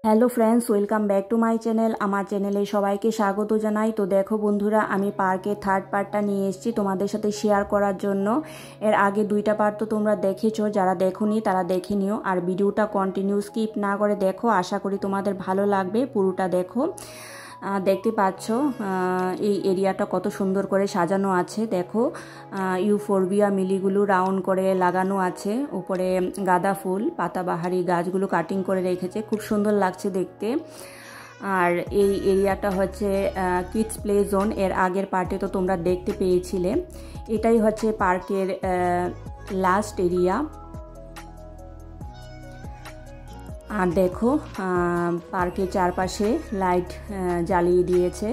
Hello friends, welcome back to my channel. আমার চ্যানেলে সবাইকে স্বাগত জানাই। তো দেখো বন্ধুরা, আমি পার্কের থার্ড পার্টটা নিয়ে এসেছি তোমাদের সাথে শেয়ার করার জন্য। এর আগে দুইটা পার্ট তো তোমরা দেখেছো, যারা দেখোনি তারা দেখে নিও। আর ভিডিওটা কন্টিনিউ স্কিপ না করে দেখো, আশা করি তোমাদের ভালো লাগবে। পুরোটা দেখো। দেখতে পাচ্ছ এই এরিয়াটা কত সুন্দর করে সাজানো আছে। দেখো ইউফোরবিয়া মিলিগুলো রাউন্ড করে লাগানো আছে। উপরে গাঁদা ফুল, পাতাবাহারি গাছগুলো কাটিং করে রেখেছে, খুব সুন্দর লাগছে দেখতে। আর এই এরিয়াটা হচ্ছে কিডস প্লে জোন। এর আগের পার্টে তো তোমরা দেখতে পেয়েছিলে। এটাই হচ্ছে পার্কের লাস্ট এরিয়া। আর দেখো পার্কের চারপাশে লাইট জ্বালিয়ে দিয়েছে,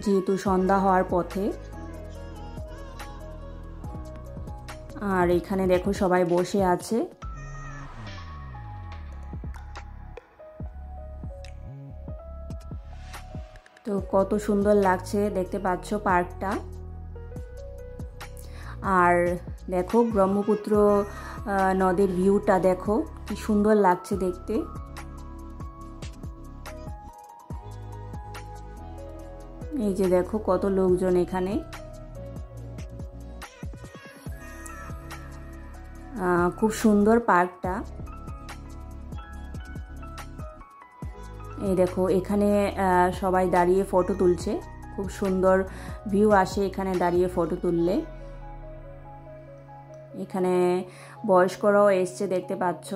যেহেতু সন্ধ্যা হওয়ার পথে। আর এখানে দেখো সবাই বসে আছে। তো কত সুন্দর লাগছে দেখতে পাচ্ছ পার্কটা। আর দেখো ব্রহ্মপুত্র নদীর ভিউটা দেখো, কি সুন্দর লাগছে দেখতে। এই যে দেখো কত লোকজন এখানে। খুব সুন্দর পার্কটা। এই দেখো এখানে সবাই দাঁড়িয়ে ফটো তুলছে। খুব সুন্দর ভিউ আসে এখানে দাঁড়িয়ে ফটো তুললে। এখানে বয়স্করাও এসছে দেখতে পাচ্ছ।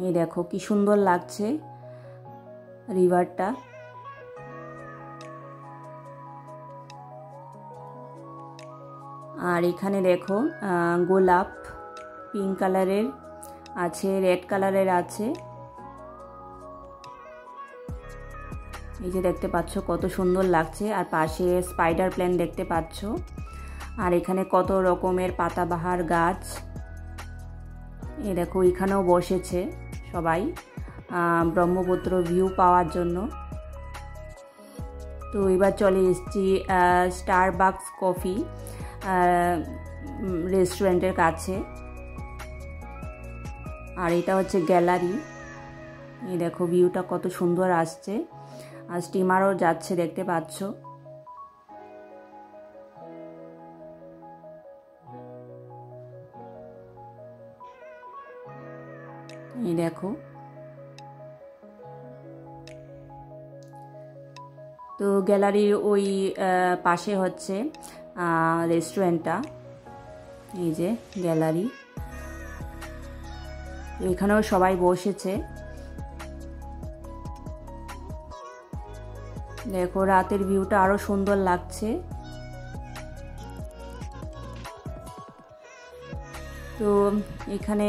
এই দেখো কি সুন্দর লাগছে রিভারটা। আর এখানে দেখো গোলাপ পিঙ্ক কালারের আছে, রেড কালারের আছে। এই যে দেখতে পাচ্ছ কত সুন্দর লাগছে। আর পাশে স্পাইডার প্ল্যান দেখতে পাচ্ছ। আর এখানে কত রকমের পাতাবাহার গাছ। এই দেখো এখানেও বসেছে সবাই ব্রহ্মপুত্র ভিউ পাওয়ার জন্য। তো এবার চলে এসেছি স্টারবাকস কফি রেস্টুরেন্টের কাছে। আর এটা হচ্ছে গ্যালারি। এই দেখো ভিউটা কত সুন্দর আসছে। আর স্টিমারও যাচ্ছে দেখতে পাচ্ছ। এই দেখো। তো গ্যালারির ওই পাশে হচ্ছে রেস্টুরেন্টটা। এই যে গ্যালারি, এখানেও সবাই বসেছে। দেখো রাতের ভিউটা আরো সুন্দর লাগছে। তো এখানে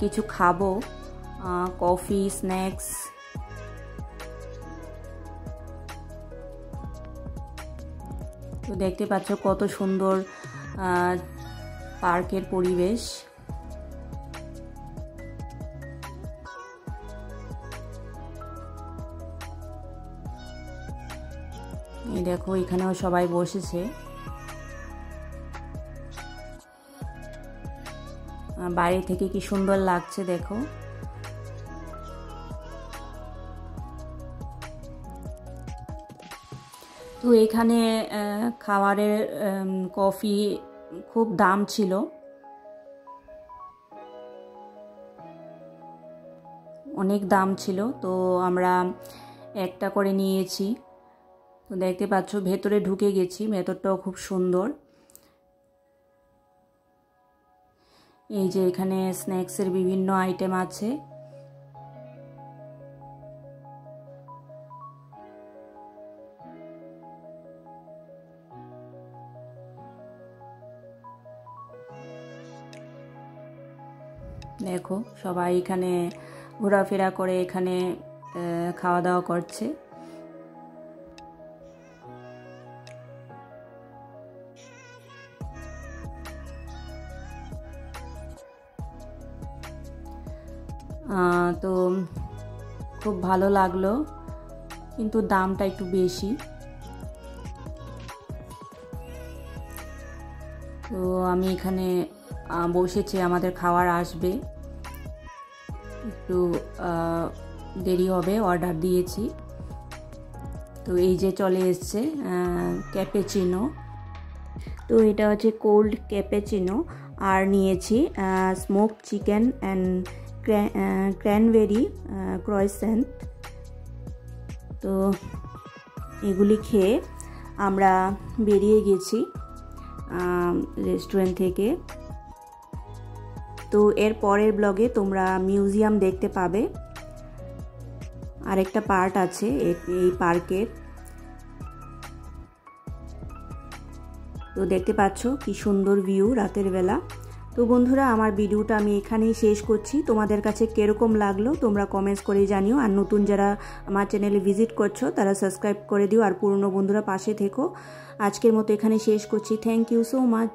কিছু খাবো, কফি, স্ন্যাক্স। তো দেখতে পাচ্ছ কত সুন্দর পার্কের পরিবেশ। এই দেখো এখানেও সবাই বসেছে। বাইরে থেকে কি সুন্দর লাগছে দেখো। তো এখানে খাবারের কফি খুব দাম ছিল। অনেক দাম ছিল, তো আমরা একটা করে নিয়েছি। তো দেখতে পাচ্ছ ভেতরে ঢুকে গেছি, ভেতরটাও খুব সুন্দর। এই যে এখানে স্ন্যাক্সের বিভিন্ন আইটেম আছে। দেখো সবাই এখানে ঘোরাফেরা করে এখানে খাওয়া দাওয়া করছে। তো খুব ভালো লাগলো, কিন্তু দামটা একটু বেশি। তো আমি এখানে বসেছে, আমাদের খাবার আসবে, একটু দেরি হবে, অর্ডার দিয়েছি। তো এই যে চলে এসছে ক্যাপেচিনো। তো এটা হচ্ছে কোল্ড ক্যাপেচিনো। আর নিয়েছি smoke chicken and cranberry croissant. তো এগুলি খেয়ে আমরা বেরিয়ে গেছি রেস্টুরেন্ট থেকে। তো এর পরের ব্লগে তোমরা মিউজিয়াম দেখতে পাবে, আরেকটা পার্ট আছে এই পার্কের। তো দেখতে পাচ্ছ কি সুন্দর ভিউ রাতের বেলা। তো বন্ধুরা, আমার ভিডিওটা আমি এখানেই শেষ করছি। তোমাদের কাছে কিরকম লাগলো তোমরা কমেন্টস করে জানিও। আর নতুন যারা আমার চ্যানেলে ভিজিট করছো তারা সাবস্ক্রাইব করে দিও, আর পুরনো বন্ধুরা পাশে থেকো। আজকের মতো এখানে শেষ করছি। Thank you so much.